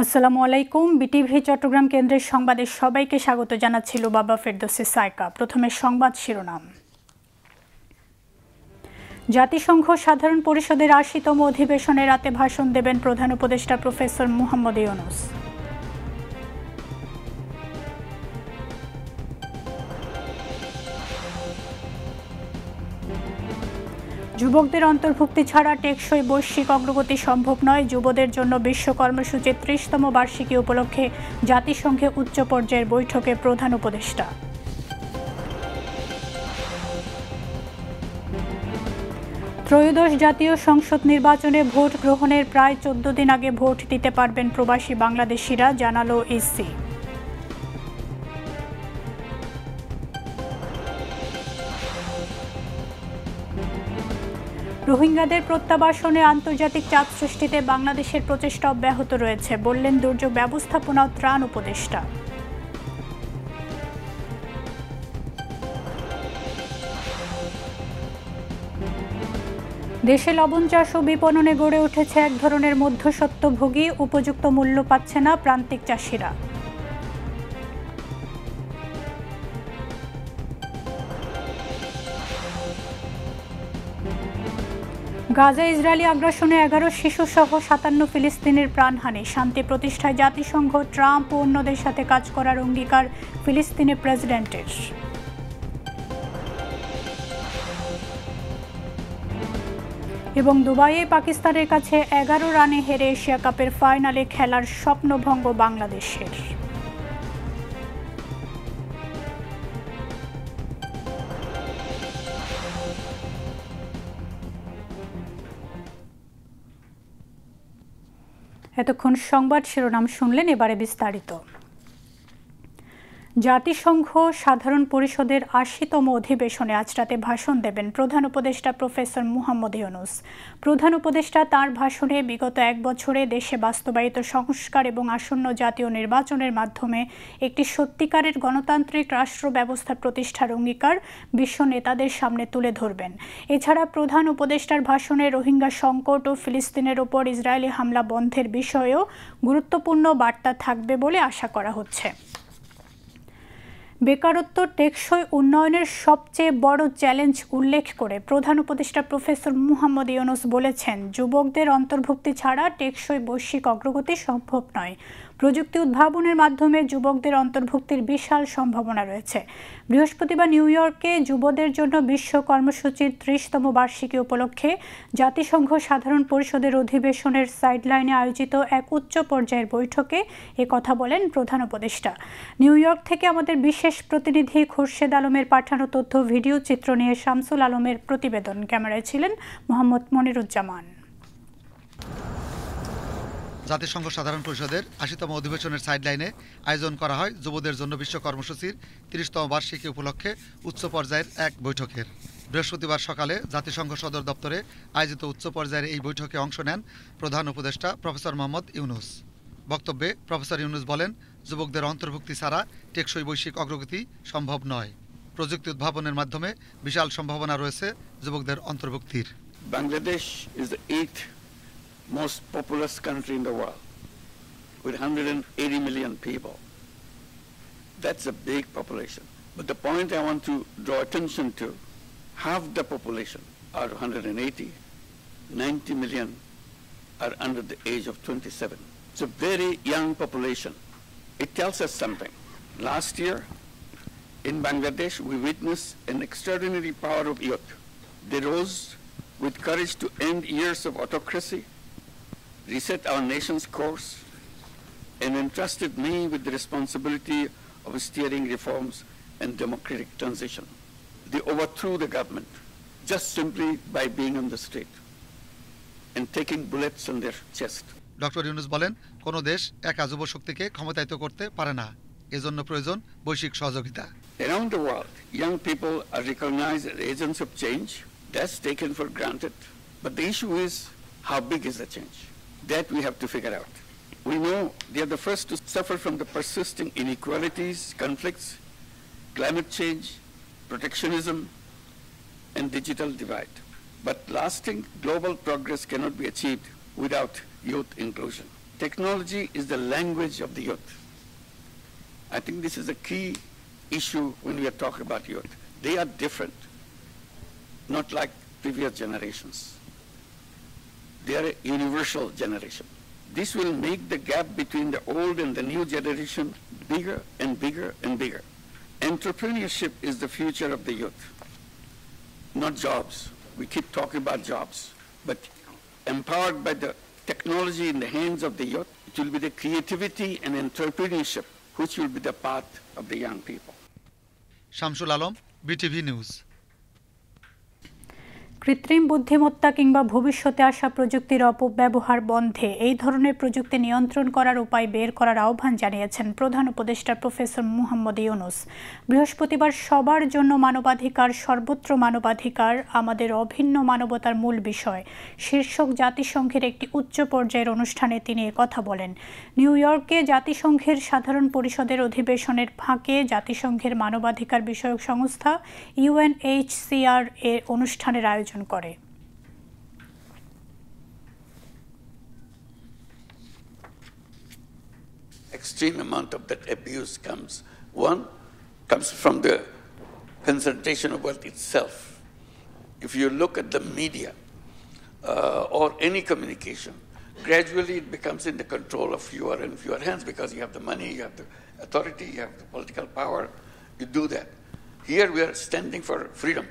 আসসালামু আলাইকুম। বিটিভি চট্টগ্রাম কেন্দ্রের সংবাদে সবাইকে স্বাগত জানাচ্ছি লুবাবা ফেরদৌসী সাইকা। প্রথমে সংবাদ শিরোনাম। জাতিসংঘ সাধারণ পরিষদের ৮০তম অধিবেশনে রাতে ভাষণ দেবেন প্রধান উপদেষ্টা প্রফেসর মুহাম্মদ ইউনূস। যুবকদের অন্তর্ভুক্তি ছাড়া টেকসই বৈশ্বিক অগ্রগতি সম্ভব নয়। যুবদের জন্য বিশ্ব কর্মসূচির ৩০তম বার্ষিকী উপলক্ষে জাতিসংঘে উচ্চ পর্যায়ের বৈঠকে প্রধান উপদেষ্টা। ত্রয়োদশ জাতীয় সংসদ নির্বাচনে ভোট গ্রহণের প্রায় ১৪ দিন আগে ভোট দিতে পারবেন প্রবাসী বাংলাদেশিরা, জানালো ইসি। রোহিঙ্গাদের প্রত্যাবাসনে আন্তর্জাতিক চাপ সৃষ্টিতে বাংলাদেশের প্রচেষ্টা অব্যাহত রয়েছে, বললেন দুর্যোগ ব্যবস্থাপনা ও ত্রাণ উপদেষ্টা। দেশে লবণ চাষ ও বিপণনে গড়ে উঠেছে এক ধরনের মধ্যস্বত্বভোগী, উপযুক্ত মূল্য পাচ্ছে না প্রান্তিক চাষিরা। গাজা ইসরায়েলি আগ্রাসনে ১১ শিশুসহ ৫৭ ফিলিস্তিনের প্রাণহানি। শান্তি প্রতিষ্ঠায় জাতিসংঘ, ট্রাম্প ও অন্যদের সাথে কাজ করার অঙ্গীকার ফিলিস্তিনি প্রেসিডেন্টের। এবং দুবাইয়ে পাকিস্তানের কাছে ১১ রানে হেরে এশিয়া কাপের ফাইনালে খেলার স্বপ্নভঙ্গ বাংলাদেশের। এতক্ষণ সংবাদ শিরোনাম শুনলেন, এবারে বিস্তারিত। জাতিসংঘ সাধারণ পরিষদের ৮০তম অধিবেশনে আজ রাতে ভাষণ দেবেন প্রধান উপদেষ্টা প্রফেসর মুহাম্মদ ইউনূস। প্রধান উপদেষ্টা তাঁর ভাষণে বিগত এক বছরে দেশে বাস্তবায়িত সংস্কার এবং আসন্ন জাতীয় নির্বাচনের মাধ্যমে একটি সত্যিকারের গণতান্ত্রিক রাষ্ট্র ব্যবস্থা প্রতিষ্ঠার অঙ্গীকার বিশ্ব নেতাদের সামনে তুলে ধরবেন। এছাড়া প্রধান উপদেষ্টার ভাষণে রোহিঙ্গা সংকট ও ফিলিস্তিনের ওপর ইসরায়েলি হামলা বন্ধের বিষয়েও গুরুত্বপূর্ণ বার্তা থাকবে বলে আশা করা হচ্ছে। বেকারত্ব টেকসই উন্নয়নের সবচেয়ে বড় চ্যালেঞ্জ উল্লেখ করে প্রধান উপদেষ্টা প্রফেসর মুহাম্মদ ইউনূস বলেছেন, যুবকদের অন্তর্ভুক্তি ছাড়া টেকসই বৈশ্বিক অগ্রগতি সম্ভব নয়। প্রযুক্তি উদ্ভাবনের মাধ্যমে যুবকদের অন্তর্ভুক্তির বিশাল সম্ভাবনা রয়েছে। বৃহস্পতিবার নিউ ইয়র্কে যুবদের জন্য বিশ্ব কর্মসূচির ৩০তম বার্ষিকী উপলক্ষে জাতিসংঘ সাধারণ পরিষদের অধিবেশনের সাইডলাইনে আয়োজিত এক উচ্চ পর্যায়ের বৈঠকে কথা বলেন প্রধান উপদেষ্টা। নিউ ইয়র্ক থেকে আমাদের বিশেষ প্রতিনিধি খুরশেদ আলমের পাঠানো তথ্য ভিডিও চিত্র নিয়ে শামসুল আলমের প্রতিবেদন। ক্যামেরায় ছিলেন মোহাম্মদ মনিরুজ্জামান। জাতিসংঘ সাধারণ পরিষদের ৮০তম অধিবেশনের সাইডলাইনে আয়োজন করা হয় যুবদের জন্য বিশ্ব কর্মসূচির ৩০তম বার্ষিকী উপলক্ষে উচ্চ পর্যায়ের এক বৈঠকের। বৃহস্পতিবার সকালে জাতিসংঘ সদর দপ্তরে আয়োজিত উচ্চ পর্যায়ের এই বৈঠকে অংশ নেন প্রধান উপদেষ্টা প্রফেসর মোহাম্মদ ইউনূস। বক্তব্যে প্রফেসর ইউনূস বলেন, যুবকদের অন্তর্ভুক্তি ছাড়া টেকসই বৈশ্বিক অগ্রগতি সম্ভব নয়। প্রযুক্তি উদ্ভাবনের মাধ্যমে বিশাল সম্ভাবনা রয়েছে যুবকদের অন্তর্ভুক্তির। Bangladesh is the 8th most populous country in the world with 180 million people. That's a big population. But the point I want to draw attention to, half the population are 180, 90 million are under the age of 27. It's a very young population. It tells us something. Last year in Bangladesh we witnessed an extraordinary power of youth. They rose with courage to end years of autocracy, reset our nation's course, and entrusted me with the responsibility of steering reforms and democratic transition. They overthrew the government just simply by being on the street and taking bullets on their chest. Doctor Yunus বলেন, কোনো দেশ একা যুব শক্তিকে ক্ষমতায়িত করতে পারে না, এজন্য প্রয়োজন বৈশ্বিক সহযোগিতা। Around the world, young people are recognized as agents of change. That's taken for granted. But the issue is, how big is the change? That we have to figure out. We know they are the first to suffer from the persisting inequalities, conflicts, climate change, protectionism, and digital divide. But lasting global progress cannot be achieved without youth inclusion. Technology is the language of the youth. I think this is a key issue when we are talking about youth. They are different, not like previous generations. They are a universal generation. This will make the gap between the old and the new generation bigger and bigger and bigger. Entrepreneurship is the future of the youth, not jobs. We keep talking about jobs, but empowered by the technology in the hands of the youth, it will be the creativity and entrepreneurship which will be the path of the young people. Shamsul Alam, BTV news. কৃত্রিম বুদ্ধিমত্তা কিংবা ভবিষ্যতে আসা প্রযুক্তির অপব্যবহার বন্ধে এই ধরনের প্রযুক্তি নিয়ন্ত্রণ করার উপায় বের করার আহ্বান জানিয়েছেন প্রধান উপদেষ্টা প্রফেসর মুহাম্মদ ইউনূস। বৃহস্পতিবার সবার জন্য মানবাধিকার, সর্বত্র মানবাধিকার আমাদের অভিন্ন মানবতার মূল বিষয় শীর্ষক জাতিসংঘের একটি উচ্চ পর্যায়ের অনুষ্ঠানে তিনি কথা বলেন। নিউ ইয়র্কে জাতিসংঘের সাধারণ পরিষদের অধিবেশনের ফাঁকে জাতিসংঘের মানবাধিকার বিষয়ক সংস্থা UNHCR এর অনুষ্ঠানের আয়োজন করে। Extreme amount of that abuse comes from the concentration of wealth itself. If you look at the media or any communication, gradually it becomes in the control of fewer and fewer hands because you have the money, you have the authority, you have the political power, you do that. Here we are standing for freedom,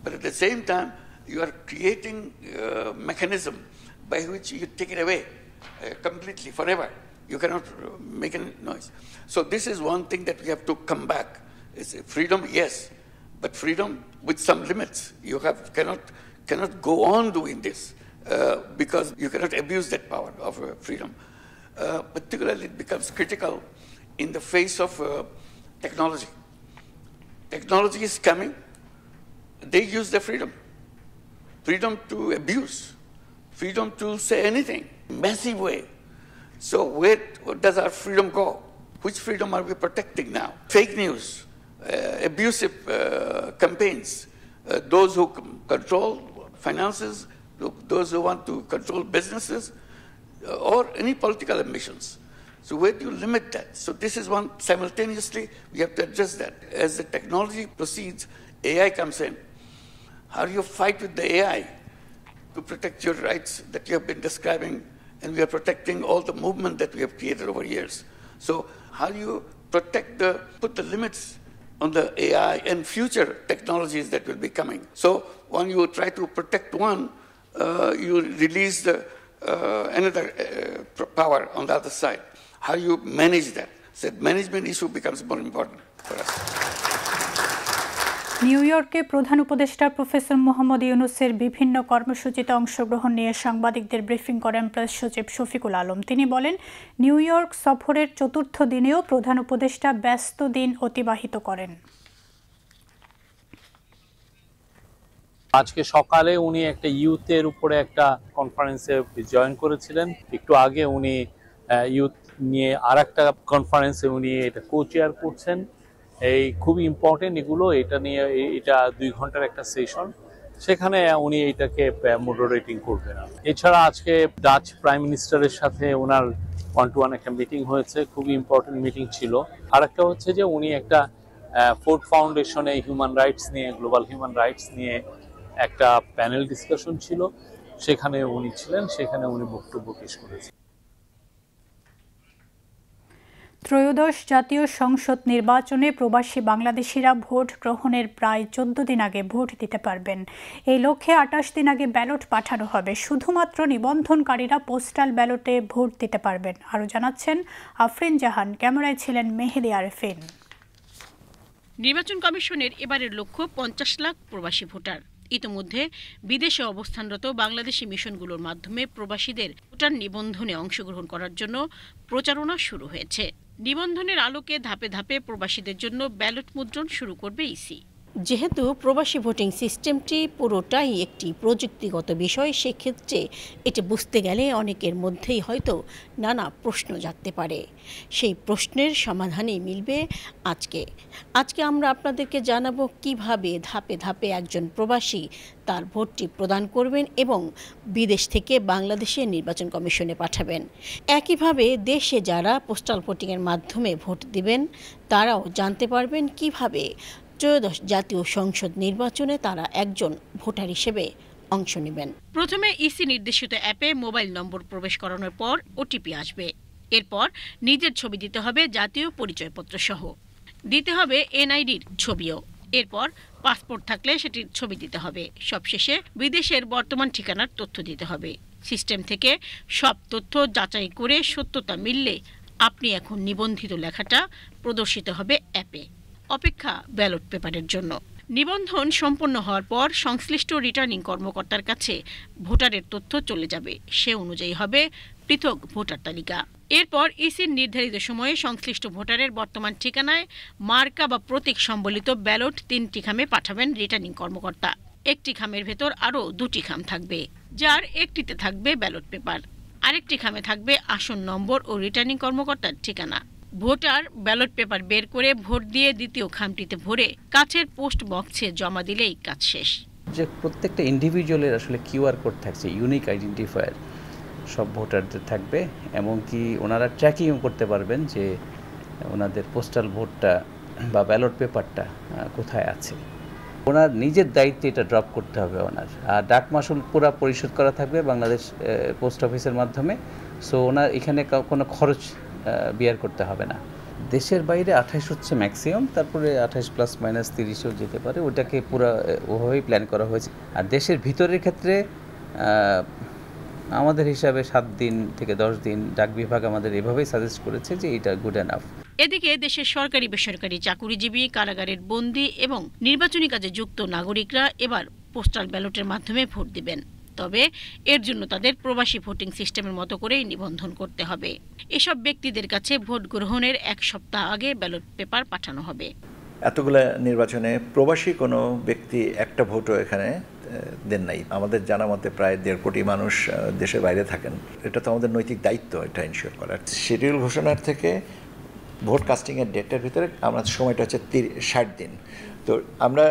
but at the same time you are creating a mechanism by which you take it away completely, forever. You cannot make any noise. So this is one thing that we have to come back. It's freedom, yes, but freedom with some limits. You cannot go on doing this because you cannot abuse that power of freedom. Particularly it becomes critical in the face of technology. Technology is coming. They use their freedom. Freedom to abuse, freedom to say anything, massive way. So where does our freedom go? Which freedom are we protecting now? Fake news, abusive campaigns, those who control finances, those who want to control businesses, or any political ambitions. So where do you limit that? So this is one, simultaneously we have to address that. As the technology proceeds, AI comes in. How do you fight with the AI to protect your rights that you have been describing, and we are protecting all the movement that we have created over years? So how do you put the limits on the AI and future technologies that will be coming? So when you try to protect one, you release another power on the other side. How do you manage that? So the management issue becomes more important for us. New ইয়র্কে প্রধান উপদেষ্টা professor Muhammad ইউনূসের বিভিন্ন কর্মসূচিতে অংশগ্রহণ নিয়ে সাংবাদিকদের briefing করেন press সচিব শফিকুল আলম। তিনি বলেন, নিউ ইয়র্ক সফরের চতুর্থ দিনেও প্রধান উপদেষ্টা ব্যস্ত দিন অতিবাহিত করেন। আজকে সকালে উনি একটা ইউথের উপরে একটা কনফারেন্সে জয়েন করেছিলেন। একটু আগে উনি ইউথ নিয়ে আরেকটা কনফারেন্সে উনি এটা কো-চেয়ার করছেন। এই খুব ইম্পর্টেন্ট এগুলো, এটা নিয়ে এটা 2 ঘন্টার একটা সেশন, সেখানে উনি এটাকে মডারেটিং করবেন। এছাড়া আজকে ডাচ প্রাইম মিনিস্টারের সাথে ওনার 1-to-1 একটা মিটিং হয়েছে, খুবই ইম্পর্টেন্ট মিটিং ছিল। আরেকটা হচ্ছে যে উনি একটা ফোর্ড ফাউন্ডেশনে হিউম্যান রাইটস নিয়ে, গ্লোবাল হিউম্যান রাইটস নিয়ে একটা প্যানেল ডিসকাশন ছিল, সেখানে উনি ছিলেন, সেখানে উনি বক্তব্য পেশ করেছেন। ত্রয়োদশ জাতীয় সংসদ নির্বাচনে প্রবাসী বাংলাদেশিরা ভোট গ্রহণের প্রায় 14 দিন আগে ভোট দিতে পারবেন। এই লক্ষ্যে 28 দিন আগে ব্যালট পাঠানো হবে। শুধুমাত্র নিবন্ধনকারীরা পোস্টাল ব্যালটে ভোট দিতে পারবেন। আরও জানাচ্ছেন আফরিন জাহান, ক্যামেরায় ছিলেন মেহেদি আরেফিন। নির্বাচন কমিশনের এবারের লক্ষ্য 50 লাখ প্রবাসী ভোটার। ইতিমধ্যে বিদেশে অবস্থানরত বাংলাদেশি মিশনগুলোর মাধ্যমে প্রবাসীদের ভোটার নিবন্ধনে অংশগ্রহণ করার জন্য প্রচারণা শুরু হয়েছে। নিবন্ধনের আলোকে ধাপে ধাপে প্রবাসীদের জন্য ব্যালট মুদ্রণ শুরু করবে ইসি। যেহেতু প্রবাসী ভোটিং সিস্টেমটি পুরোটাই একটি প্রযুক্তিগত বিষয়, সেক্ষেত্রে এটা বুঝতে গেলে অনেকের মধ্যেই হয়তো নানা প্রশ্ন জাগতে পারে। সেই প্রশ্নের সমাধানই মিলবে আজকে আমরা আপনাদেরকে জানাবো কিভাবে ধাপে ধাপে একজন প্রবাসী তার ভোটটি প্রদান করবেন এবং বিদেশ থেকে বাংলাদেশে নির্বাচন কমিশনে পাঠাবেন। একইভাবে দেশে যারা পোস্টাল ভোটিংয়ের মাধ্যমে ভোট দিবেন তারাও জানতে পারবেন কিভাবে ত্রয়োদশ জাতীয় সংসদ নির্বাচনে তারা একজন ভোটার হিসেবে অংশ নেবেন। প্রথমে ইসি নির্দেশিত অ্যাপে মোবাইল নম্বর প্রবেশ করানোর পর ওটিপি আসবে। এরপর নিজের ছবি দিতে হবে জাতীয় পরিচয়পত্র সহ, দিতে হবে এনআইডির ছবিও। এরপর পাসপোর্ট থাকলে সেটির ছবি দিতে হবে। সবশেষে বিদেশের বর্তমান ঠিকানার তথ্য দিতে হবে। সিস্টেম থেকে সব তথ্য যাচাই করে সত্যতা মিললে আপনি এখন নিবন্ধিত লেখাটা প্রদর্শিত হবে অ্যাপে। অপেক্ষা ব্যালট পেপারের জন্য। নিবন্ধন সম্পন্ন হওয়ার পর সংশ্লিষ্ট রিটার্নিং কর্মকর্তার কাছে ভোটারের তথ্য চলে যাবে। সে অনুযায়ী হবে পৃথক ভোটার তালিকা। এরপর ইসির নির্ধারিত সময়ে সংশ্লিষ্ট ভোটারের বর্তমান ঠিকানায় মার্কা বা প্রতীক সম্বলিত ব্যালট 3টি খামে পাঠাবেন রিটার্নিং কর্মকর্তা। একটি খামের ভেতর আরও 2টি খাম থাকবে, যার একটিতে থাকবে ব্যালট পেপার, আরেকটি খামে থাকবে আসন নম্বর ও রিটার্নিং কর্মকর্তার ঠিকানা। ভোটার ব্যালট পেপার বের করে ভোট দিয়ে দ্বিতীয় খামটিতে ভরে কাছের পোস্ট বক্সে জমা দিলেই কাজ শেষ। যে প্রত্যেকটা ইন্ডিভিজুয়ালের আসলে কিউআর কোড থাকছে, ইউনিক আইডেন্টিফায়ার সব ভোটারদের থাকবে, এমনকি ওনারা ট্র্যাকিংও করতে পারবেন যে ওনাদের পোস্টাল ভোটটা বা ব্যালট পেপারটা কোথায় আছে। ওনার নিজের দায়িত্বে এটা ড্রপ করতে হবে ওনার। আর ডাক মাশুল পুরো পরিশোধ করা থাকবে বাংলাদেশ পোস্ট অফিসের মাধ্যমে। সো ওনার এখানে কোনো খরচ বিয়ার করতে হবে না। দেশের বাইরে 28 হচ্ছে ম্যাক্সিমাম, তারপরে 28 প্লাস মাইনাস 30ও যেতে পারে, ওটাকে পুরো ওভাবেই প্ল্যান করা হয়েছে। আর দেশের ভিতরের ক্ষেত্রে আমাদের হিসাবে 7 দিন থেকে 10 দিন ডাক বিভাগ আমাদের এভাবেই সাজেস্ট করেছে যে এটা গুড এনাফ। এদিকে দেশের সরকারি বেসরকারি চাকুরিজীবী, কারাগারের বন্দী এবং নির্বাচনী কাজে যুক্ত নাগরিকরা এবার পোস্টাল ব্যালটের মাধ্যমে ভোট দিবেন। তবে এর জন্য তাদের প্রবাসী ভোটিং সিস্টেমের মতো করেই নিবন্ধন করতে হবে। এসব ব্যক্তিদের কাছে ভোট গ্রহণের 1 সপ্তাহ আগে ব্যালট পেপার পাঠানো হবে। এতগুলো নির্বাচনে প্রবাসী কোনো ব্যক্তি একটা ভোটও এখানে দেন নাই। আমাদের জানা মতে প্রায় 1.5 কোটি মানুষ দেশের বাইরে থাকেন। এটা তো আমাদের নৈতিক দায়িত্ব এটা ইনশিওর করার। শিডিউল ঘোষণার থেকে ভোট কাস্টিংয়ের ডেটের ভিতরে আমাদের সময়টা হচ্ছে 60 দিন। তো আমরা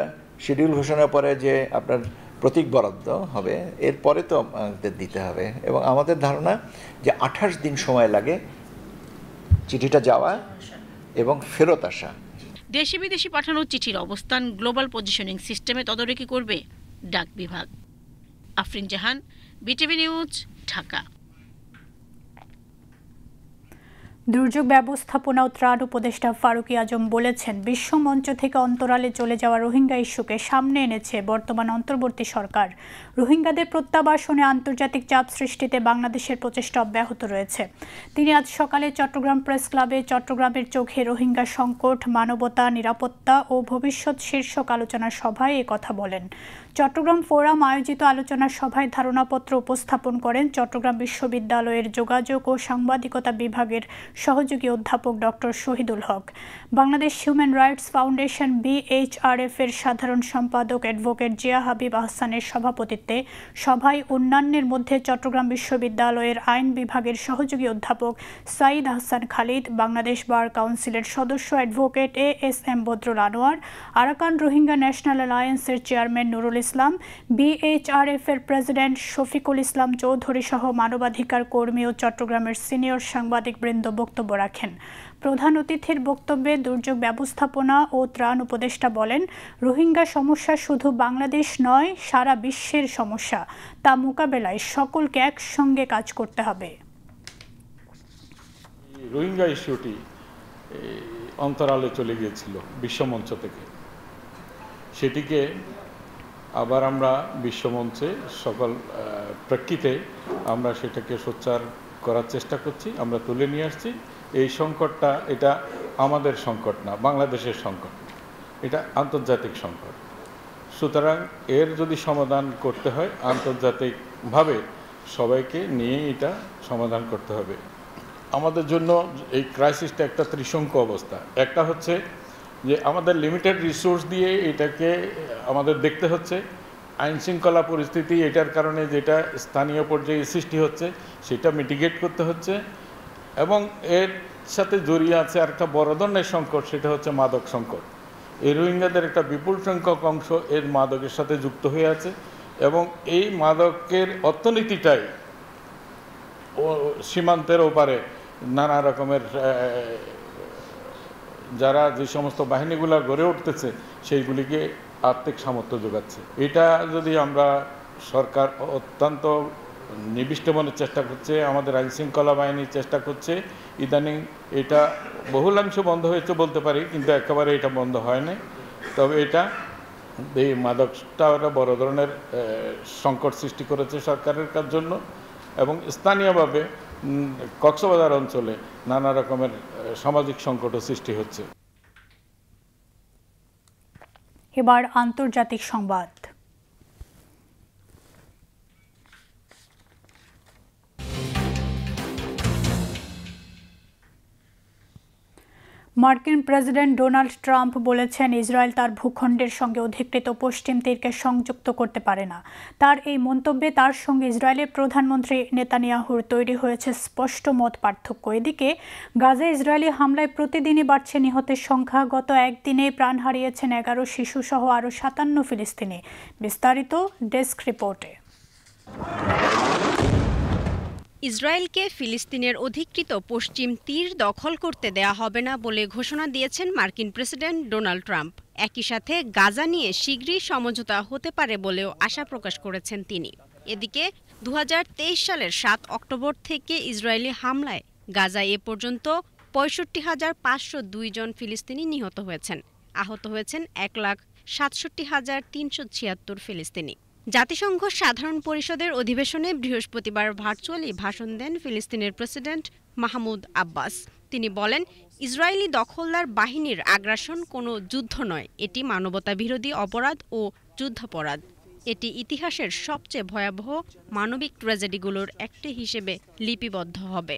শিডিউল ঘোষণার পরে যে আপনার প্রতীক বরাদ্দ হবে, এরপরে তো আমাদের দিতে হবে, এবং আমাদের ধারণা যে 28 দিন সময় লাগে চিঠিটা যাওয়া এবং ফেরত আসা। দেশি বিদেশি পাঠানো চিঠির অবস্থান গ্লোবাল পজিশনিং সিস্টেমে তদারকি করবে ডাক বিভাগ। আফরিন জাহান, বিটিভি নিউজ, ঢাকা। দুর্যোগ ব্যবস্থাপনা ও ত্রাণ উপদেষ্টা ফারুকী আজম বলেছেন, বিশ্ব মঞ্চ থেকে অন্তরালে চলে যাওয়া রোহিঙ্গা ইস্যুকে সামনে এনেছে বর্তমান অন্তর্বর্তী সরকার। রোহিঙ্গাদের প্রত্যাবাসনে আন্তর্জাতিক চাপ সৃষ্টিতে বাংলাদেশের প্রচেষ্টা অব্যাহত রয়েছে। তিনি আজ সকালে চট্টগ্রাম প্রেস ক্লাবে চট্টগ্রামের চোখে রোহিঙ্গা সংকট, মানবতা, নিরাপত্তা ও ভবিষ্যৎ শীর্ষক আলোচনা সভায় এ কথা বলেন। চট্টগ্রাম ফোরাম আয়োজিত আলোচনা সভায় ধারণাপত্র উপস্থাপন করেন চট্টগ্রাম বিশ্ববিদ্যালয়ের যোগাযোগ ও সাংবাদিকতা বিভাগের সহযোগী অধ্যাপক doctor Shahidul Haque. Bangladesh human rights foundation BHRF এর সাধারণ সম্পাদক অ্যাডভোকেট জিয়া হাবিব আহসানের সভাপতিত্বে সভায় অন্যান্যের মধ্যে চট্টগ্রাম বিশ্ববিদ্যালয়ের আইন বিভাগের সহযোগী অধ্যাপক সাইদ আহসান খালিদ, বাংলাদেশ বার কাউন্সিলের সদস্য advocate ASM Badrul Anwar, Arakan Rohingya national অ্যালায়েন্সের চেয়ারম্যান নুরুল ইসলাম, BHRF এর প্রেসিডেন্ট শফিকুল ইসলাম চৌধুরী সহ মানবাধিকার কর্মী ও চট্টগ্রামের সিনিয়র সাংবাদিকবৃন্দ বক্তব্য রাখেন। প্রধান অতিথির বক্তব্যে দুর্যোগ ব্যবস্থাপনা ও ত্রাণ উপদেষ্টা বলেন, রোহিঙ্গা সমস্যা শুধু বাংলাদেশ নয়, সারা বিশ্বের সমস্যা। তা মোকাবেলায় সকলকে একসঙ্গে কাজ করতে হবে। রোহিঙ্গা ইস্যুটি অন্তরালে চলে গিয়েছিল বিশ্বমঞ্চ থেকে, সেটিকে আবার আমরা বিশ্বমঞ্চে সকল প্রেক্ষিতে আমরা সেটাকে সোচ্চার করার চেষ্টা করছি, আমরা তুলে নিয়ে আসছি। এই সংকটটা এটা আমাদের সংকট না, বাংলাদেশের সংকট, এটা আন্তর্জাতিক সংকট। সুতরাং এর যদি সমাধান করতে হয় আন্তর্জাতিকভাবে সবাইকে নিয়ে এটা সমাধান করতে হবে। আমাদের জন্য এই ক্রাইসিসটা একটা ত্রিশঙ্কু অবস্থা। একটা হচ্ছে যে আমাদের লিমিটেড রিসোর্স দিয়ে এটাকে আমাদের দেখতে হচ্ছে। আইন শৃঙ্খলা পরিস্থিতি এটার কারণে যেটা স্থানীয় পর্যায়ে সৃষ্টি হচ্ছে সেটা মিটিগেট করতে হচ্ছে, এবং এর সাথে জড়িয়ে আছে আরেকটা বড় ধরনের সংকট, সেটা হচ্ছে মাদক সংকট। এই রোহিঙ্গাদের একটা বিপুল সংখ্যক অংশ এর মাদকের সাথে যুক্ত হয়ে আছে, এবং এই মাদকের অর্থনীতিটাই সীমান্তের ওপারে নানা রকমের যারা যে সমস্ত বাহিনীগুলো গড়ে উঠতেছে সেইগুলিকে আর্থিক সামর্থ্য যোগাচ্ছে। এটা যদি আমরা সরকার অত্যন্ত নিবিষ্ট মনের চেষ্টা করছে, আমাদের আইন শৃঙ্খলা বাহিনী চেষ্টা করছে, ইদানিং এটা বহুলাংশ বন্ধ হয়েছে বলতে পারি, কিন্তু একেবারে এটা বন্ধ হয় নাই। তবে এটা এই মাদকটা একটা বড় ধরনের সংকট সৃষ্টি করেছে সরকারের জন্য, এবং স্থানীয়ভাবে কক্সবাজার অঞ্চলে নানা রকমের সামাজিক সংকটও সৃষ্টি হচ্ছে। এবার আন্তর্জাতিক সংবাদ। মার্কিন প্রেসিডেন্ট ডোনাল্ড ট্রাম্প বলেছেন ইসরায়েল তার ভূখণ্ডের সঙ্গে অধিকৃত পশ্চিম তীরকে সংযুক্ত করতে পারে না। তার এই মন্তব্যে তার সঙ্গে ইসরায়েলের প্রধানমন্ত্রী নেতানিয়াহুর তৈরি হয়েছে স্পষ্ট মত পার্থক্য। এদিকে গাজায় ইসরায়েলি হামলায় প্রতিদিনই বাড়ছে নিহতের সংখ্যা। গত একদিনে প্রাণ হারিয়েছেন 11 শিশুসহ আরও 57 ফিলিস্তিনি। বিস্তারিত ডেস্ক রিপোর্টে। ইসরায়েলকে ফিলিস্তিনের অধিকৃত পশ্চিম তীর দখল করতে দেয়া হবে না বলে ঘোষণা দিয়েছেন মার্কিন প্রেসিডেন্ট ডোনাল্ড ট্রাম্প। একই সাথে গাজা নিয়ে শীঘ্রই সমঝোতা হতে পারে বলেও আশা প্রকাশ করেছেন তিনি। এদিকে 2023 সালের 7 অক্টোবর থেকে ইসরায়েলি হামলায় গাজায় এ পর্যন্ত 65,502 জন ফিলিস্তিনি নিহত হয়েছেন। আহত হয়েছেন 1,67,376 ফিলিস্তিনি। জাতিসংঘ সাধারণ পরিষদের অধিবেশনে বৃহস্পতিবার ভার্চুয়ালি ভাষণ দেন ফিলিস্তিনের প্রেসিডেন্ট মাহমুদ আব্বাস। তিনি বলেন, ইসরায়েলি দখলদার বাহিনীর আগ্রাসন কোনো যুদ্ধ নয়, এটি মানবতাবিরোধী অপরাধ ও যুদ্ধাপরাধ। এটি ইতিহাসের সবচেয়ে ভয়াবহ মানবিক ট্র্যাজেডিগুলোর একটি হিসেবে লিপিবদ্ধ হবে।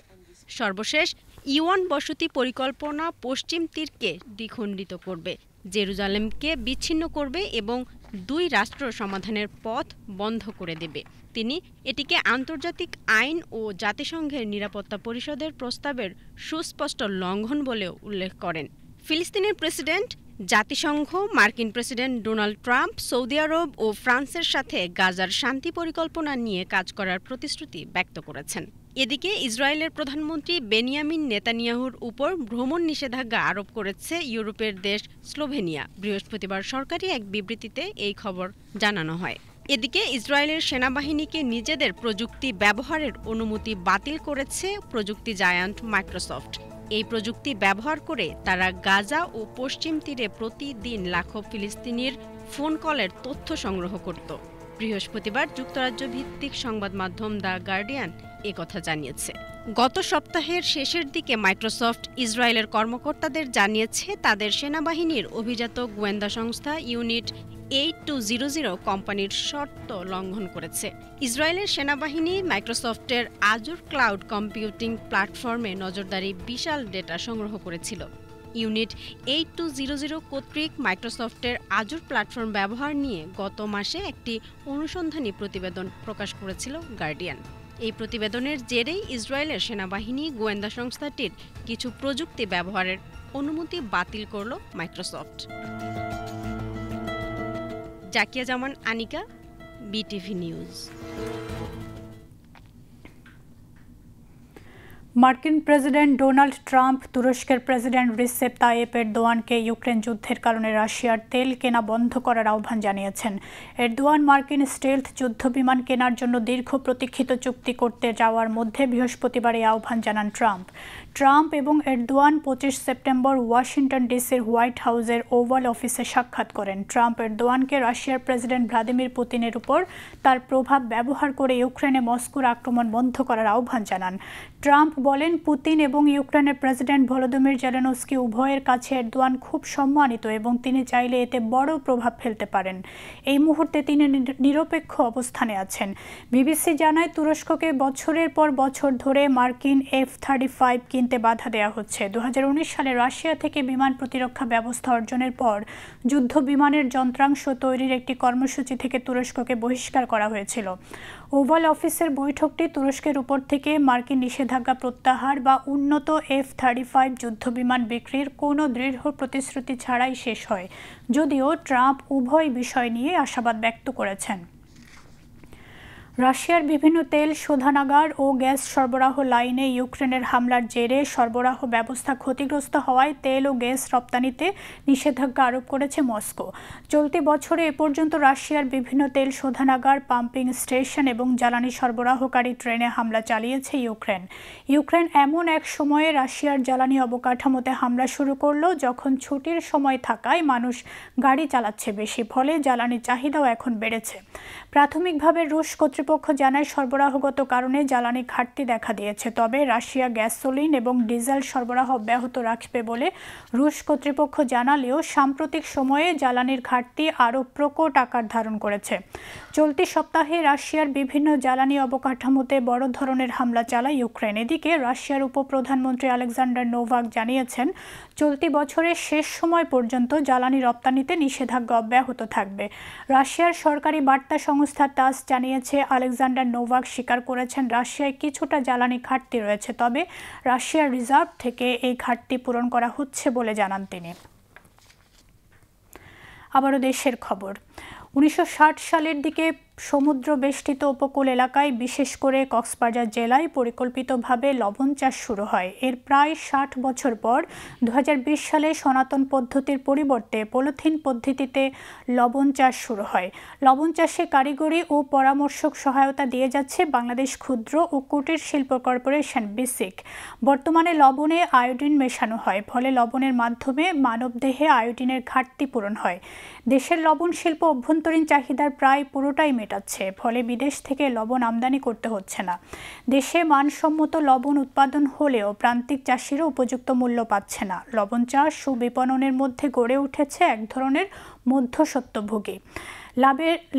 সর্বশেষ ইউয়ান বসতি পরিকল্পনা পশ্চিম তীরকে দ্বিখণ্ডিত করবে, জেরুজালেমকে বিচ্ছিন্ন করবে এবং 2 রাষ্ট্র সমাধানের পথ বন্ধ করে দেবে। তিনি এটিকে আন্তর্জাতিক আইন ও জাতিসংঘের নিরাপত্তা পরিষদের প্রস্তাবের সুস্পষ্ট লঙ্ঘন বলেও উল্লেখ করেন। ফিলিস্তিনের প্রেসিডেন্ট, জাতিসংঘ, মার্কিন প্রেসিডেন্ট ডোনাল্ড ট্রাম্প, সৌদি আরব ও ফ্রান্সের সাথে গাজার শান্তি পরিকল্পনা নিয়ে কাজ করার প্রতিশ্রুতি ব্যক্ত করেছেন। এদিকে ইসরায়েলের প্রধানমন্ত্রী বেনিয়ামিন নেতানিয়াহুর উপর ভ্রমণ নিষেধাজ্ঞা আরোপ করেছে ইউরোপের দেশ স্লোভেনিয়া। বৃহস্পতিবার সরকারি এক বিবৃতিতে এই খবর জানানো হয়। এদিকে ইসরায়েলের সেনাবাহিনীকে নিজেদের প্রযুক্তি ব্যবহারের অনুমতি বাতিল করেছে প্রযুক্তি জায়ান্ট মাইক্রোসফট। এই প্রযুক্তি ব্যবহার করে তারা গাজা ও পশ্চিম তীরে প্রতিদিন লাখো ফিলিস্তিনির ফোন কলের তথ্য সংগ্রহ করত। বৃহস্পতিবার যুক্তরাজ্য ভিত্তিক সংবাদ মাধ্যম দ্য গার্ডিয়ান একথা জানিয়েছে। গত সপ্তাহের শেষের দিকে মাইক্রোসফট ইসরায়েলের কর্মকর্তাদের জানিয়েছে তাদের সেনাবাহিনীর অভিজাত গোয়েন্দা সংস্থা ইউনিট 8200 কোম্পানির শর্ত লঙ্ঘন করেছে। ইসরায়েলের সেনাবাহিনী মাইক্রোসফটের আজুর ক্লাউড কম্পিউটিং প্ল্যাটফর্মে নজরদারি বিশাল ডেটা সংগ্রহ করেছিল। ইউনিট 8200 কর্তৃক মাইক্রোসফটের আজুর প্ল্যাটফর্ম ব্যবহার নিয়ে গত মাসে একটি অনুসন্ধানী প্রতিবেদন প্রকাশ করেছিল গার্ডিয়ান। এই প্রতিবেদনের জেরেই ইসরায়েলের সেনাবাহিনী গোয়েন্দা সংস্থাটির কিছু প্রযুক্তি ব্যবহারের অনুমতি বাতিল করল মাইক্রোসফট। জাকিয়া জামান, আনিকা, বিটিভি নিউজ। মার্কিন প্রেসিডেন্ট ডোনাল্ড ট্রাম্প তুরস্কের প্রেসিডেন্ট রিসেপ তাইয়েপ এরদোয়ানকে ইউক্রেন যুদ্ধের কারণে রাশিয়ার তেল কেনা বন্ধ করার আহ্বান জানিয়েছেন। এরদোয়ান মার্কিন স্টেলথ যুদ্ধবিমান কেনার জন্য দীর্ঘ প্রতীক্ষিত চুক্তি করতে যাওয়ার মধ্যে বৃহস্পতিবার এই আহ্বান জানান ট্রাম্প এবং এরদোয়ান 25 সেপ্টেম্বর ওয়াশিংটন ডিসির হোয়াইট হাউসের ওভাল অফিসে সাক্ষাৎ করেন। ট্রাম্প এরদোয়ানকে রাশিয়ার প্রেসিডেন্ট ভ্লাদিমির পুতিনের উপর তার প্রভাব ব্যবহার করে ইউক্রেনে মস্কোর আক্রমণ বন্ধ করার আহ্বান জানান। ট্রাম্প বলেন, পুতিন এবং ইউক্রেনের প্রেসিডেন্ট ভলোদিমির জেলেনস্কি উভয়ের কাছে এরদোয়ান খুব সম্মানিত এবং তিনি চাইলে এতে বড় প্রভাব ফেলতে পারেন। এই মুহূর্তে তিনি নিরপেক্ষ অবস্থানে আছেন। বিবিসি জানায়, তুরস্ককে বছরের পর বছর ধরে মার্কিন F-35 কিনতে বাধা দেওয়া হচ্ছে। 2019 সালে রাশিয়া থেকে বিমান প্রতিরক্ষা ব্যবস্থা অর্জনের পর যুদ্ধ বিমানের যন্ত্রাংশ তৈরির একটি কর্মসূচি থেকে তুরস্ককে বহিষ্কার করা হয়েছিল। ওভাল অফিসের বৈঠকটি তুরস্কের উপর থেকে মার্কিন নিষেধাজ্ঞা প্রত্যাহার বা উন্নত F-35 যুদ্ধবিমান বিক্রির কোনো দৃঢ় প্রতিশ্রুতি ছাড়াই শেষ হয়, যদিও ট্রাম্প উভয় বিষয় নিয়ে আশাবাদ ব্যক্ত করেছেন। রাশিয়ার বিভিন্ন তেল শোধনাগার ও গ্যাস সরবরাহ লাইনে ইউক্রেনের হামলার জেরে সরবরাহ ব্যবস্থা ক্ষতিগ্রস্ত হওয়ায় তেল ও গ্যাস রপ্তানিতে নিষেধাজ্ঞা আরোপ করেছে মস্কো। চলতি বছরে এ পর্যন্ত রাশিয়ার বিভিন্ন তেল শোধনাগার, পাম্পিং স্টেশন এবং জ্বালানি সরবরাহকারী ট্রেনে হামলা চালিয়েছে ইউক্রেন এমন এক সময়ে রাশিয়ার জ্বালানি অবকাঠামোতে হামলা শুরু করলো যখন ছুটির সময় থাকায় মানুষ গাড়ি চালাচ্ছে বেশি, ফলে জ্বালানি চাহিদাও এখন বেড়েছে। প্রাথমিকভাবে রুশ কর্তৃপক্ষ জানায় সরবরাহগত কারণে জ্বালানি ঘাটতি দেখা দিয়েছে, তবে রাশিয়া গ্যাসোলিন এবং ডিজেল সরবরাহ অব্যাহত রাখবে বলে রুশ কর্তৃপক্ষ জানালেও সাম্প্রতিক সময়ে জ্বালানির ঘাটতি আরও প্রকট আকার ধারণ করেছে। চলতি সপ্তাহে রাশিয়ার বিভিন্ন জ্বালানি অবকাঠামোতে বড় ধরনের হামলা চালায় ইউক্রেন। এদিকে রাশিয়ার উপপ্রধানমন্ত্রী আলেকজান্ডার নোভাক জানিয়েছেন চলতি বছরের শেষ সময় পর্যন্ত জ্বালানি রপ্তানিতে নিষেধাজ্ঞা অব্যাহত থাকবে। রাশিয়ার সরকারি বার্তা সংস্থা তাস জানিয়েছে আলেকজান্ডার নোভাক স্বীকার করেছেন রাশিয়ায় কিছুটা জ্বালানি ঘাটতি রয়েছে, তবে রাশিয়ার রিজার্ভ থেকে এই ঘাটতি পূরণ করা হচ্ছে বলে জানান তিনি। আবারও দেশের খবর। 1960 সালের দিকে সমুদ্র বেষ্টিত উপকূল এলাকায়, বিশেষ করে কক্সবাজার জেলায় পরিকল্পিতভাবে লবণ চাষ শুরু হয়। এর প্রায় 60 বছর পর 2020 সালে সনাতন পদ্ধতির পরিবর্তে পলিথিন পদ্ধতিতে লবণ চাষ শুরু হয়। লবণ চাষে কারিগরি ও পরামর্শক সহায়তা দিয়ে যাচ্ছে বাংলাদেশ ক্ষুদ্র ও কুটির শিল্প কর্পোরেশন বিসিক। বর্তমানে লবণে আয়োডিন মেশানো হয়, ফলে লবণের মাধ্যমে মানবদেহে আয়োডিনের ঘাটতি পূরণ হয়। দেশের লবণ শিল্প অভ্যন্তরীণ চাহিদার প্রায় পুরোটাই মেটাচ্ছে, ফলে বিদেশ থেকে লবণ আমদানি করতে হচ্ছে না। দেশে মানসম্মত লবণ উৎপাদন হলেও প্রান্তিক চাষিরা উপযুক্ত মূল্য পাচ্ছে না। লবণ চাষ ও বিপণনের মধ্যে গড়ে উঠেছে এক ধরনের মধ্যস্বত্বভোগী।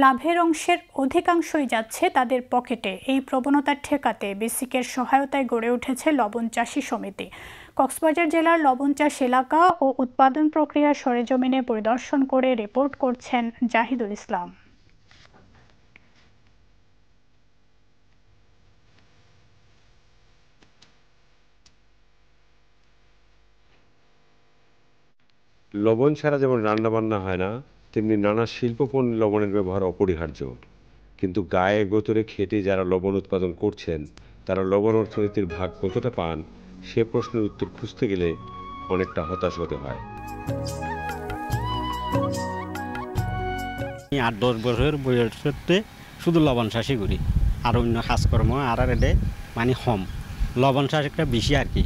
লাভের অংশের অধিকাংশই যাচ্ছে তাদের পকেটে। এই প্রবণতা ঠেকাতে বিসিকের সহায়তায় গড়ে উঠেছে লবণ চাষী সমিতি। কক্সবাজার জেলার লবণ চাষ এলাকা ও উৎপাদন প্রক্রিয়া সরেজমিনে পরিদর্শন করে রিপোর্ট করছেন জাহিদুল ইসলাম। লবণ ছাড়া যেমন রান্নাবান্না হয় না, তেমনি নানা শিল্পপণ্যে লবণের ব্যবহার অপরিহার্য। কিন্তু গায়ে গোতরে খেটে যারা লবণ উৎপাদন করছেন, তারা লবণ অর্থনীতির ভাগ কতটা পান, সে প্রশ্নের উত্তর খুঁজতে গেলে অনেকটা হতাশ হতে হয়। 8-10 বছর বয়সে শুধু লবণ চাষই করি, আর অন্য কাজকর্ম আর এটা মানে কম। লবণ চাষ একটা বেশি আর কি।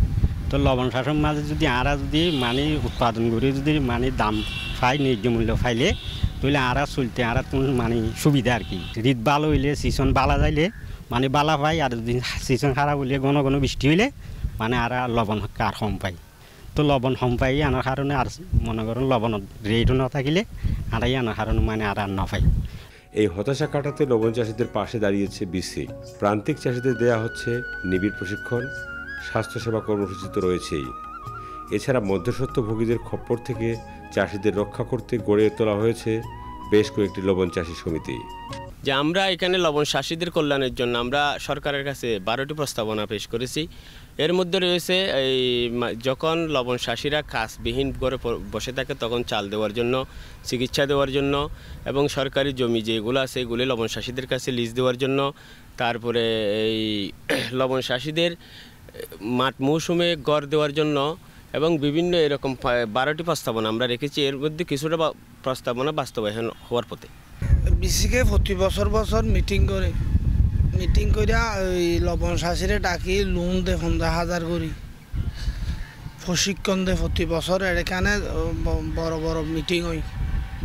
তো লবণ চাষের মাঝে যদি আরা যদি মানে উৎপাদন করে যদি মানে দাম পাই, ন্যায্য মূল্য পাইলে তাহলে আরা চলতে আরা মানে সুবিধা আর কি। ঋতু ভালো হইলে, সিজন বালা যাইলে মানে বালা পাই, আর যদি সিজন খারাপ হইলে ঘন ঘন বৃষ্টি হইলে মানে আরা লবণ আর কম পাই। তো লবণ কম পাই আনার কারণে আর মনে করেন লবণের রেটও না থাকিলে আরাই আনার কারণে মানে আর না পাই। এই হতাশা কাটাতে লবণ চাষিদের পাশে দাঁড়িয়েছে বিসিক। প্রান্তিক চাষিদের দেয়া হচ্ছে নিবিড় প্রশিক্ষণ, স্বাস্থ্যসেবা কর্মসূচি তো রয়েছেই। এছাড়া মধ্যস্বত্বভোগীদের খপ্পর থেকে চাষিদের রক্ষা করতে গড়ে তোলা হয়েছে বেশ কয়েকটি লবণ চাষী সমিতি। যে আমরা এখানে লবণ চাষিদের কল্যাণের জন্য আমরা সরকারের কাছে 12টি প্রস্তাবনা পেশ করেছি। এর মধ্যে রয়েছে এই যখন লবণ চাষিরা কাজবিহীন করে বসে থাকে তখন চাল দেওয়ার জন্য, চিকিৎসা দেওয়ার জন্য, এবং সরকারি জমি যেগুলো আছে এগুলো লবণ চাষিদের কাছে লিজ দেওয়ার জন্য। তারপরে এই লবণ চাষিদের মাঠ মৌসুমে গড় দেওয়ার জন্য, এবং বিভিন্ন এরকম 12টি প্রস্তাবনা আমরা রেখেছি। এর মধ্যে কিছুটা প্রস্তাবনা বাস্তবায়ন হওয়ার পথে। বিসিকে প্রতি বছর মিটিং করে ওই লবণ চাষিরে ডাকি লোন দে 15,000 করি, প্রশিক্ষণ দে প্রতি বছর। এখানে বড় বড় মিটিং হয়,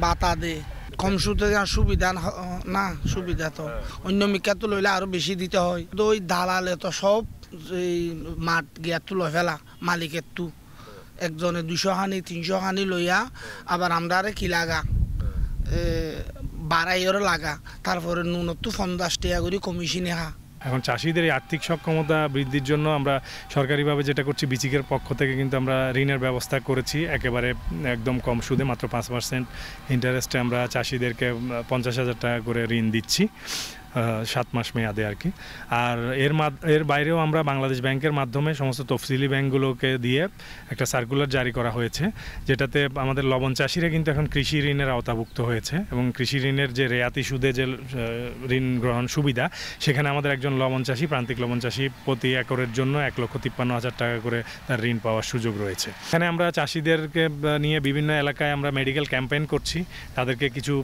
বাতা দে, কম সুদে সুবিধা না, সুবিধা তো অন্য মিকা তো লইলে আরো বেশি দিতে হয়। তো ওই দালালে তো সব এই মাঠ গিয়া তো লই ফেলা, মালিকের তো একজনে 200 খানি 300 খানি লইয়া আবার আমরা কি লাগা বাড়াইয়েরও লাগা, তারপরে নুনত 50 টাকা করে কমিশনে হা। এখন চাষিদের এই আর্থিক সক্ষমতা বৃদ্ধির জন্য আমরা সরকারিভাবে যেটা করছি, বিসিকের পক্ষ থেকে কিন্তু আমরা ঋণের ব্যবস্থা করেছি একেবারে একদম কম সুদে, মাত্র 5% ইন্টারেস্টে আমরা চাষিদেরকে 50,000 টাকা করে ঋণ দিচ্ছি 7 মাস মেয়াদে আর কি। আর এর বাইরেও আমরা বাংলাদেশ ব্যাংকের মাধ্যমে সমস্ত তফসিলি ব্যাংকগুলোকে দিয়ে একটা সার্কুলার জারি করা হয়েছে, যেটাতে আমাদের লবণ চাষিরা কিন্তু এখন কৃষি ঋণের আওতাভুক্ত হয়েছে এবং কৃষি ঋণের যে রেয়াতি সুদে যে ঋণ গ্রহণ সুবিধা, সেখানে আমাদের একজন লবণ চাষি, প্রান্তিক লবণ চাষি প্রতি একরের জন্য 1,53,000 টাকা করে তার ঋণ পাওয়ার সুযোগ রয়েছে। এখানে আমরা চাষিদেরকে নিয়ে বিভিন্ন এলাকায় আমরা মেডিকেল ক্যাম্পেইন করছি, তাদেরকে কিছু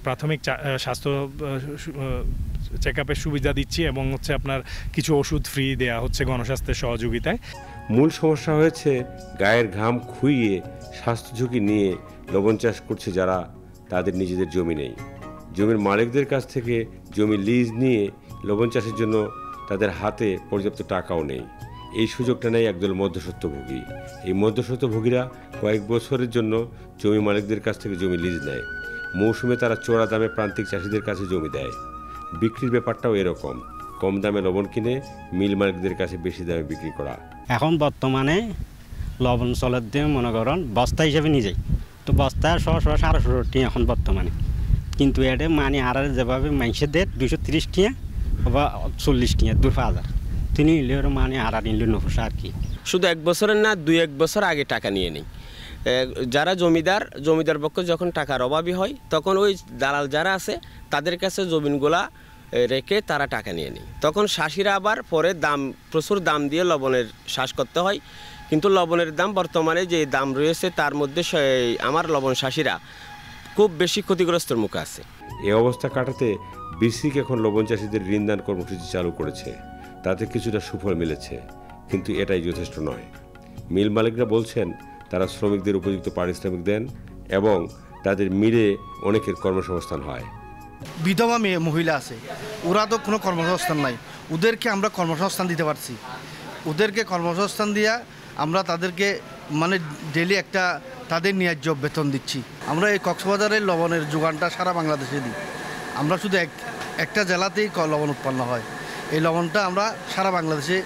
প্রাথমিক স্বাস্থ্য চেক আপের সুবিধা দিচ্ছি এবং আপনার কিছু ওষুধ ফ্রি দেওয়া হচ্ছে গণস্বাস্থ্যের সহযোগিতায়। মূল সমস্যা হয়েছে গায়ের ঘাম খুইয়ে স্বাস্থ্য ঝুঁকি নিয়ে লবণ চাষ করছে যারা, তাদের নিজেদের জমি নেই। জমির মালিকদের কাছ থেকে জমি লিজ নিয়ে লবণ চাষের জন্য তাদের হাতে পর্যাপ্ত টাকাও নেই। এই সুযোগটা নেই একদল মধ্যস্বত্বভোগী। এই মধ্যস্বত্বভোগীরা কয়েক বছরের জন্য জমি মালিকদের কাছ থেকে জমি লিজ নেয়। মৌসুমে তারা চড়া দামে প্রান্তিক চাষিদের কাছে জমি দেয়। বিক্রির ব্যাপারটাও এরকম, কম দামে লবণ কিনে মিল মালিকদের কাছে বেশি দামে বিক্রি করা। এখন বর্তমানে লবণ চলের দিয়ে মনে করেন বস্তা হিসেবে নিয়ে যাই, তো বস্তা 100-150 টাকা এখন বর্তমানে, কিন্তু এটা মানে আর যেভাবে মানুষের দেয় 230 টাকা বা 40 টাকা 2,000 তিনি নিলে মানে আর নিলে নফসা আর কি। শুধু 1 বছরের না, 2-1 বছর আগে টাকা নিয়ে নেই। যারা জমিদার পক্ষ যখন টাকার অভাবী হয়, তখন ওই দালাল যারা আছে তাদের কাছে জমিনগুলা রেখে তারা টাকা নিয়ে নেয়। তখন চাষিরা আবার পরে প্রচুর দাম দিয়ে লবণের চাষ করতে হয়, কিন্তু লবণের দাম বর্তমানে যে দাম রয়েছে তার মধ্যে আমার লবণ চাষিরা খুব বেশি ক্ষতিগ্রস্তের মুখে আছে। এই অবস্থা কাটাতে বিসিক এখন লবণ চাষিদের ঋণদান কর্মসূচি চালু করেছে, তাতে কিছুটা সুফল মিলেছে, কিন্তু এটাই যথেষ্ট নয়। মিল মালিকরা বলছেন তারা শ্রমিকদের উপযুক্ত পারিশ্রমিক দেন এবং তাদের মিলে অনেকের কর্মসংস্থান হয়। বিধবা মেয়ে মহিলা আছে, ওরা তো কোনো কর্মসংস্থান নাই, ওদেরকে আমরা কর্মসংস্থান দিতে পারছি। ওদেরকে কর্মসংস্থান দিয়া আমরা তাদেরকে মানে ডেলি একটা তাদের ন্যায্য বেতন দিচ্ছি। আমরা এই কক্সবাজারের লবণের যোগানটা সারা বাংলাদেশে দিই। আমরা শুধু একটা জেলাতেই লবণ উৎপন্ন হয়, এই লবণটা আমরা সারা বাংলাদেশে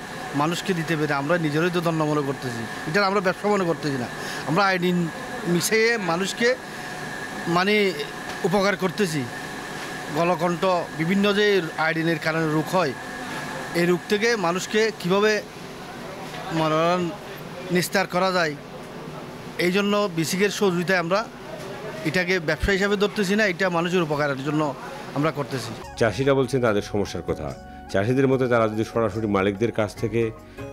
মানুষকে দিতে পেরে আমরা নিজেরই তো ধন্য মনে করতেছি। এটা আমরা ব্যবসা মনে করতেছি না, আমরা আইডিন মিশিয়ে মানুষকে মানে উপকার করতেছি। গলকণ্ঠ বিভিন্ন যে আয়োডিনের কারণে রোগ হয়, এই রোগ থেকে মানুষকে কীভাবে নিস্তার করা যায়, এই জন্য বিসিকের সহযোগিতায় আমরা এটাকে ব্যবসা হিসাবে ধরতেছি না, এটা মানুষের উপকারের জন্য আমরা করতেছি। চাষিরা বলছেন তাদের সমস্যার কথা। চাষিদের মতো তারা যদি সরাসরি মালিকদের কাছ থেকে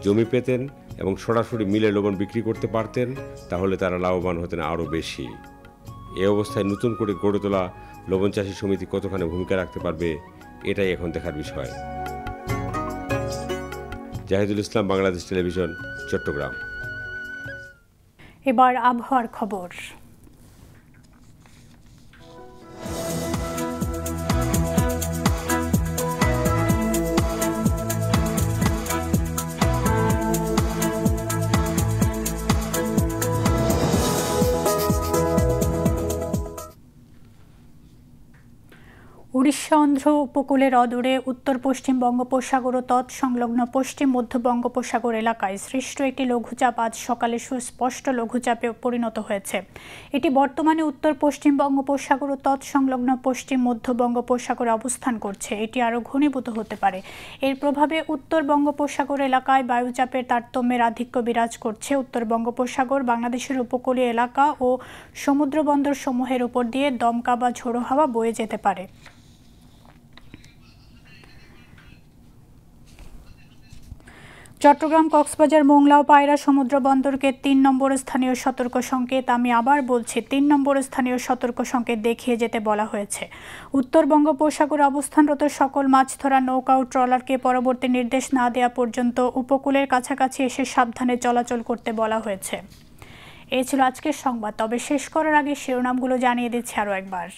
জমি পেতেন এবং সরাসরি মিলে লবণ বিক্রি করতে পারতেন, তাহলে তারা লাভবান হতেন আরও বেশি। এই অবস্থায় নতুন করে গড়ে তোলা লবণ চাষী সমিতি কতখানি ভূমিকা রাখতে পারবে, এটাই এখন দেখার বিষয়। জাহিদুল ইসলাম, বাংলাদেশ টেলিভিশন, চট্টগ্রাম। এবার আবহাওয়ার খবর। উড়িষ্যা অন্ধ্র উপকূলের অদূরে উত্তর পশ্চিম বঙ্গোপসাগর ও তৎসংলগ্ন পশ্চিম মধ্য বঙ্গোপসাগর এলাকায় সৃষ্ট একটি লঘুচাপ আজ সকালে সুস্পষ্ট লঘুচাপে পরিণত হয়েছে। এটি বর্তমানে উত্তর পশ্চিম বঙ্গোপসাগর ও তৎসংলগ্ন পশ্চিম মধ্য বঙ্গোপসাগরে অবস্থান করছে। এটি আরও ঘনীভূত হতে পারে। এর প্রভাবে উত্তর বঙ্গোপসাগর এলাকায় বায়ুচাপের তারতম্যের আধিক্য বিরাজ করছে। উত্তর বঙ্গোপসাগর, বাংলাদেশের উপকূলীয় এলাকা ও সমুদ্র বন্দর সমূহের উপর দিয়ে দমকা বা ঝোড়ো হাওয়া বয়ে যেতে পারে। চট্টগ্রাম, কক্সবাজার, মোংলা ও পায়রা সমুদ্র বন্দরকে 3 নম্বর স্থানীয় সতর্ক সংকেত, আমি আবার বলছি 3 নম্বর স্থানীয় সতর্ক সংকেত দেখিয়ে যেতে বলা হয়েছে। উত্তর বঙ্গোপসাগরে অবস্থানরত সকল মাছ ধরা নৌকা ও ট্রলারকে পরবর্তী নির্দেশ না দেওয়া পর্যন্ত উপকূলের কাছাকাছি এসে সাবধানে চলাচল করতে বলা হয়েছে। এই ছিল আজকের সংবাদ। তবে শেষ করার আগে শিরোনামগুলো জানিয়ে দিচ্ছি আরও একবার।